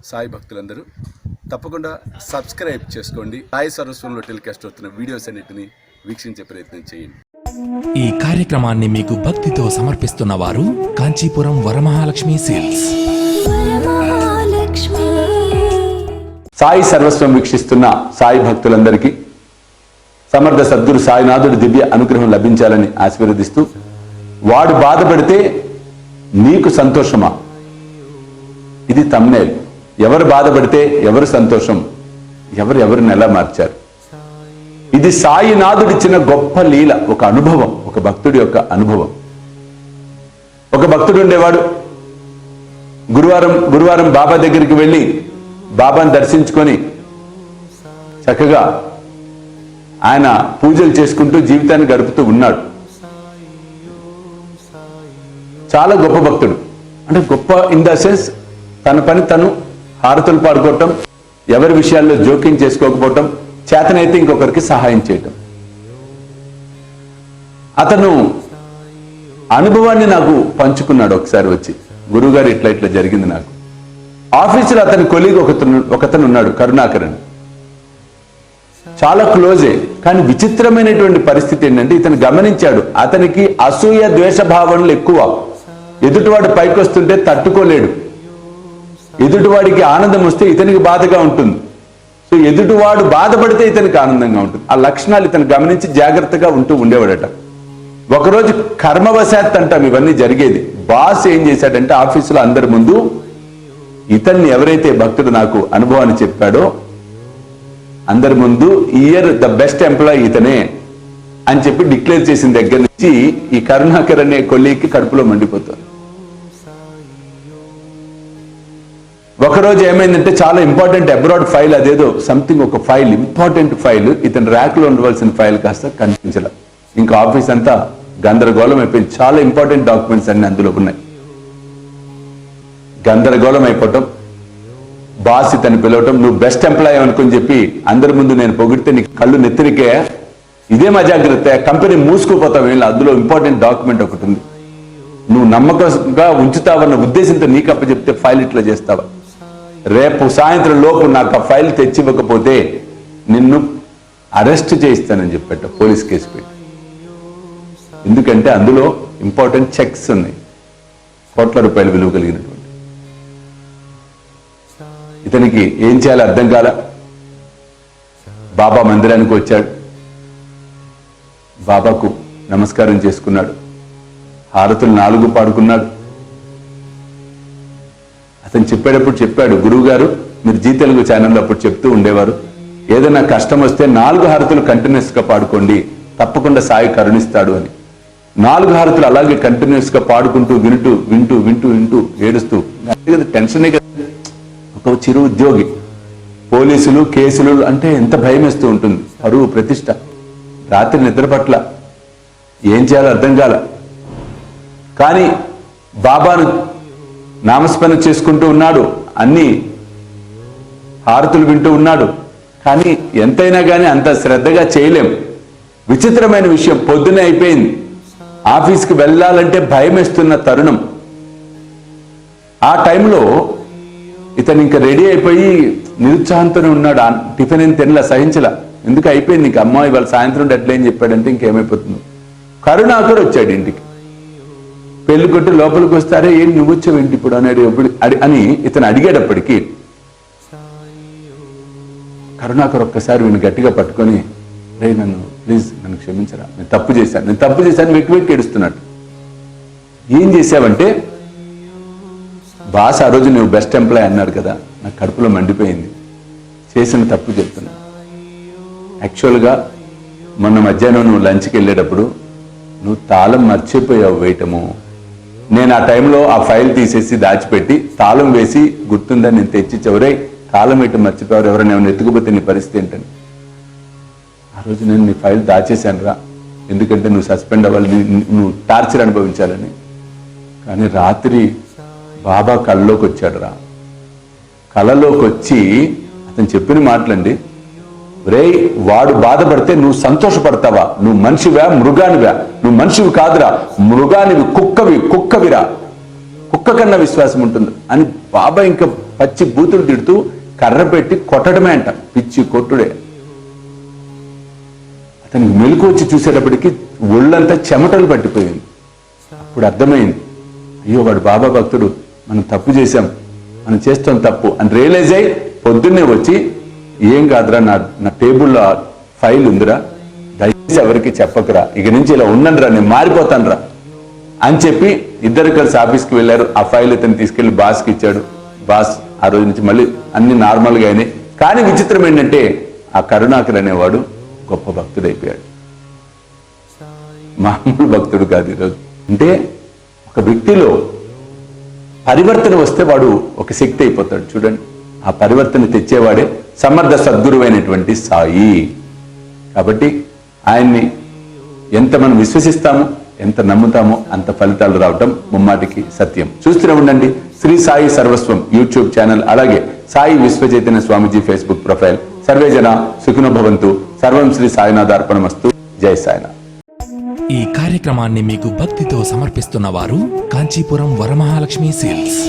సాయి భక్తులందరూ తప్పకుండా సబ్స్క్రైబ్ చేసుకోండి. సాయి సర్వస్వంలో టెలికాస్ట్ అవుతున్న వీడియోస్ అన్నిటిని వీక్షించే ప్రయత్నం చేయండి. ఈ కార్యక్రమాన్ని మీకు భక్తితో సమర్పిస్తున్న వారు కాంచీపురం వరమహాలక్ష్మి సేల్స్. సాయి సర్వస్వం వీక్షిస్తున్న సాయి భక్తులందరికీ సమర్థ సద్గురు సాయినాథుడి దివ్య అనుగ్రహం లభించాలని ఆశీర్వదిస్తూ, వాడు బాధపడితే నీకు సంతోషమా? ఇది థంబ్నెయిల్. ఎవరు బాధపడితే ఎవరు సంతోషం, ఎవరిని ఎలా మార్చారు? ఇది సాయినాథుడిచ్చిన గొప్ప లీల, ఒక అనుభవం, ఒక భక్తుడి యొక్క అనుభవం. ఒక భక్తుడు ఉండేవాడు. గురువారం బాబా దగ్గరికి వెళ్ళి బాబాను దర్శించుకొని చక్కగా ఆయన పూజలు చేసుకుంటూ జీవితాన్ని గడుపుతూ ఉన్నాడు. చాలా గొప్ప భక్తుడు. అంటే గొప్ప ఇన్ ద సెన్స్ తన పని తను హారతులు పాడుకోవటం, ఎవరి విషయాల్లో జోక్యం చేసుకోకపోవటం, చేతనైతే ఇంకొకరికి సహాయం చేయటం. అతను అనుభవాన్ని నాకు పంచుకున్నాడు. ఒకసారి వచ్చి, గురువుగారు ఇట్లా జరిగింది నాకు. ఆఫీసులో అతని కొలీగ్ ఒకతను ఉన్నాడు, కరుణాకర్ అని. చాలా క్లోజే. కానీ విచిత్రమైనటువంటి పరిస్థితి ఏంటంటే, ఇతను గమనించాడు అతనికి అసూయ ద్వేషభావనలు ఎక్కువ. ఎదుటివాడు పైకి వస్తుంటే తట్టుకోలేడు. ఎదుటివాడికి ఆనందం వస్తే ఇతనికి బాధగా ఉంటుంది. సో ఎదుటివాడు బాధపడితే ఇతనికి ఆనందంగా ఉంటుంది. ఆ లక్షణాలు ఇతను గమనించి జాగ్రత్తగా ఉండేవాడట. ఒకరోజు కర్మవశాత్ అంటాం ఇవన్నీ జరిగేది. బాస్ ఏం చేశాడంటే, ఆఫీసులో అందరి ముందు ఇతన్ని ఎవరైతే భక్తుడు నాకు అనుభవాన్ని చెప్పాడో అందరి ముందు ఇయర్ ద బెస్ట్ ఎంప్లాయీ ఇతనే అని చెప్పి డిక్లేర్ చేసిన దగ్గర నుంచి ఈ కరుణాకర్ అనే కొలీగ్కి కడుపులో మండిపోతుంది. ఒకరోజు ఏమైందంటే, చాలా ఇంపార్టెంట్ అబ్రాడ్ ఫైల్, అదేదో సంథింగ్ ఒక ఫైల్, ఇంపార్టెంట్ ఫైల్, ఇతను ర్యాక్లో ఉండవలసిన ఫైల్ కాస్త కనిపించలే. ఇంకా ఆఫీస్ అంతా గందరగోళం అయిపోయింది. చాలా ఇంపార్టెంట్ డాక్యుమెంట్స్ అన్ని అందులో ఉన్నాయి. గందరగోళం అయిపోవటం, బాస్ ఇతను పిలవటం, నువ్వు బెస్ట్ ఎంప్లాయీ అనుకుని చెప్పి అందరి ముందు నేను పొగిడితే నీకు కళ్ళు నెత్తిరికే, ఇదే మా జాగ్రత్త, కంపెనీ మూసుకుపోతావు, వీళ్ళు అందులో ఇంపార్టెంట్ డాక్యుమెంట్ ఒకటి ఉంది, నువ్వు నమ్మకంగా ఉంచుతావన్న ఉద్దేశంతో నీకు అప్పచెప్తే ఫైల్ ఇట్లా చేస్తావా? రేపు సాయంత్రం లోపు నాకు ఆ ఫైల్ తెచ్చివ్వకపోతే నిన్ను అరెస్ట్ చేయిస్తానని చెప్పట, పోలీస్ కేసు పెట్టి. ఎందుకంటే అందులో ఇంపార్టెంట్ చెక్స్ ఉన్నాయి, కోట్ల రూపాయలు విలువ కలిగినటువంటి. ఇతనికి ఏం చేయాలో అర్థం కాల. బాబా మందిరానికి వచ్చాడు, బాబాకు నమస్కారం చేసుకున్నాడు, హారతులు 4 పాడుకున్నాడు. అతను చెప్పాడు, గురువు గారు మీరు జీ తెలుగు ఛానల్లో అప్పుడు చెప్తూ ఉండేవారు, ఏదైనా కష్టం వస్తే 4 హారతులు కంటిన్యూస్ గా పాడుకోండి, తప్పకుండా సాయి కరుణిస్తాడు అని. 4 హారతులు అలాగే కంటిన్యూస్ గా పాడుకుంటూ వింటూ ఏడుస్తూ, టెన్షనే కదా. ఒక చిరు ఉద్యోగి, పోలీసులు కేసులు అంటే ఎంత భయం వేస్తూ ఉంటుంది, పరువు ప్రతిష్ట. రాత్రి నిద్ర పట్ల, ఏం చేయాలో అర్థం కాల. కానీ బాబాను నామస్మరణ చేసుకుంటూ ఉన్నాడు, అన్ని హారతులు వింటూ ఉన్నాడు. కానీ ఎంతైనా కానీ అంత శ్రద్ధగా చేయలేం. విచిత్రమైన విషయం, పొద్దునే అయిపోయింది, ఆఫీస్కి వెళ్ళాలంటే భయం వేస్తున్న తరుణం. ఆ టైంలో ఇతను ఇంకా రెడీ అయిపోయి నిరుత్సాహంతోనే ఉన్నాడు. టిఫిన్ ఏం తినలా, సహించలా. ఎందుకు అయిపోయింది ఇంక, అమ్మ ఇవాళ సాయంత్రం డెడ్లైన్ చెప్పాడంటే ఇంకేమైపోతుంది. కరుణాకర్ వచ్చాడు ఇంటికి. పెళ్లి కొట్టి లోపలికి వస్తారే, ఏం నువ్వు వచ్చావు ఇంటి ఇప్పుడు అని ఇతను అడిగేటప్పటికీ కరుణాకర్ ఒక్కసారి వీడిని గట్టిగా పట్టుకొని, రే నన్ను క్షమించరా, నేను తప్పు చేశాను వెక్కి ఏడుస్తున్నట్టు. ఏం చేశావంటే, బాస్ ఆ రోజు నువ్వు బెస్ట్ ఎంప్లాయ్ అన్నాడు కదా, నాకు కడుపులో మండిపోయింది, చేసిన తప్పు చెప్తున్నా. యాక్చువల్గా మొన్న మధ్యాహ్నం నువ్వు లంచ్కి వెళ్ళేటప్పుడు నువ్వు తాళం మర్చిపోయావు వేయటము. నేను ఆ టైంలో ఆ ఫైల్ తీసేసి దాచిపెట్టి తాళం వేసి గుర్తుందని నేను తెచ్చిచ్చవరే, తాళం వేయటం మర్చిపోయారు, ఎవరైనా ఏమైనా ఎత్తుకుపోతే నీ పరిస్థితి ఏంటని. ఆ రోజు నేను నీ ఫైల్ దాచేశాను రా, ఎందుకంటే నువ్వు సస్పెండ్ అవ్వాలి, నువ్వు టార్చర్ అనుభవించాలని. కానీ రాత్రి బాబా కళ్ళలోకి వచ్చాడు రా. కళలోకి వచ్చి అతను చెప్పిన మాటలండి, రే వాడు బాధపడితే నువ్వు సంతోషపడతావా? నువ్వు మనిషివా మృగానివా? నువ్వు మనిషివి కాదురా, మృగానివి, కుక్కవిరా, కుక్క కన్నా విశ్వాసం ఉంటుంది అని బాబా ఇంకా పచ్చి బూతులు తిడుతూ కర్ర పెట్టి కొట్టడమే అంట, పిచ్చి కొట్టుడే. అతనికి మెలకు వచ్చి చూసేటప్పటికి ఒళ్ళంతా చెమటలు పట్టిపోయింది. అప్పుడు అర్థమైంది, అయ్యో వాడు బాబా భక్తుడు, మనం తప్పు చేశాం, మనం చేస్తాం తప్పు అని రియలైజ్ అయ్యి పొద్దున్నే వచ్చి, ఏం కాదురా, నా టేబుల్లో ఫైల్ ఉందిరా, దయచేసి ఎవరికి చెప్పకరా, ఇక నుంచి ఇలా ఉండనురా, నేను మారిపోతానురా అని చెప్పి ఇద్దరు కలిసి ఆఫీస్కి వెళ్ళారు. ఆ ఫైల్ ఇతను తీసుకెళ్లి బాస్కి ఇచ్చాడు. బాస్ ఆ రోజు నుంచి మళ్ళీ అన్ని నార్మల్గా అయినాయి. కానీ విచిత్రం ఏంటంటే ఆ కరుణాకర్ అనేవాడు గొప్ప భక్తుడైపోయాడు. మామూలు భక్తుడు కాదు ఈరోజు. అంటే ఒక వ్యక్తిలో పరివర్తన వస్తే వాడు ఒక శక్తి అయిపోతాడు. చూడండి, ఆ పరివర్తన తెచ్చేవాడే సమర్థ సద్గురువైనటువంటి సాయి. కాబట్టి ఆయన్ని ఎంత మనం విశ్వసిస్తామో, ఎంత నమ్ముతామో అంత ఫలితాలు రావటం ముమ్మాటికి సత్యం. చూస్తూనే ఉండండి శ్రీ సాయి సర్వస్వం యూట్యూబ్ ఛానల్, అలాగే సాయి విశ్వచైతన్య స్వామిజీ ఫేస్బుక్ ప్రొఫైల్. సర్వే జన సుఖినో భవంతు. సర్వం శ్రీ సాయినాథార్పణమస్తు. జై సాయినాథ్. ఈ కార్యక్రమాన్ని మీకు భక్తితో సమర్పిస్తున్న వారు కాంచీపురం వరమహాలక్ష్మి సిల్క్స్.